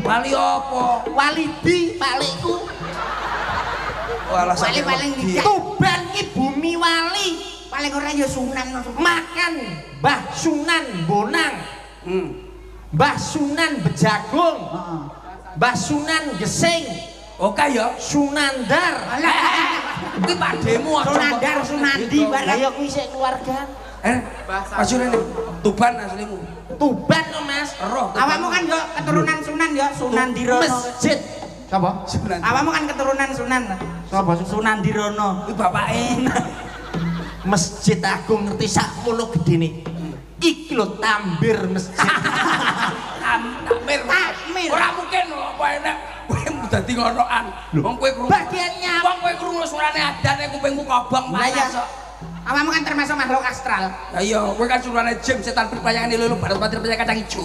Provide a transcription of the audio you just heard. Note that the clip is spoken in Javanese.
Wali apa? Walidi palikku. Walah Wali paling Tuban ki bumi wali. Paling ora ya Sunan. Makan Mbah Sunan Bonang. Mbah Sunan Bejagung. Mbah Sunan Gesing. Oke ya, Sunandar. kuwi pademu aja. Sunandar Sunandi barang ya kuwi sik keluarga. Asline Tuban aslimu. Tuban to Mas. Roh. Awakmu kan yo keturunan Sunan yo, Sunandirono. Masjid. Sapa? Awakmu kan keturunan Sunan. Sapa? Sunandirono. Kuwi bapake. Masjid Agung ngerti sakmono gedene. Iki lho tambir masjid. Takmir. Takmir. Ora mungkin apa enak kowe dadi ngonoan. Wong kowe krungu. Bagiannya Wong kowe krungu suarane adane kupingmu kobong Lah kok. awakmu kan termasuk makhluk astral. Lah iya, kowe kan suarane jim setan berpayangan lulu barat batir pecah kacang ijo.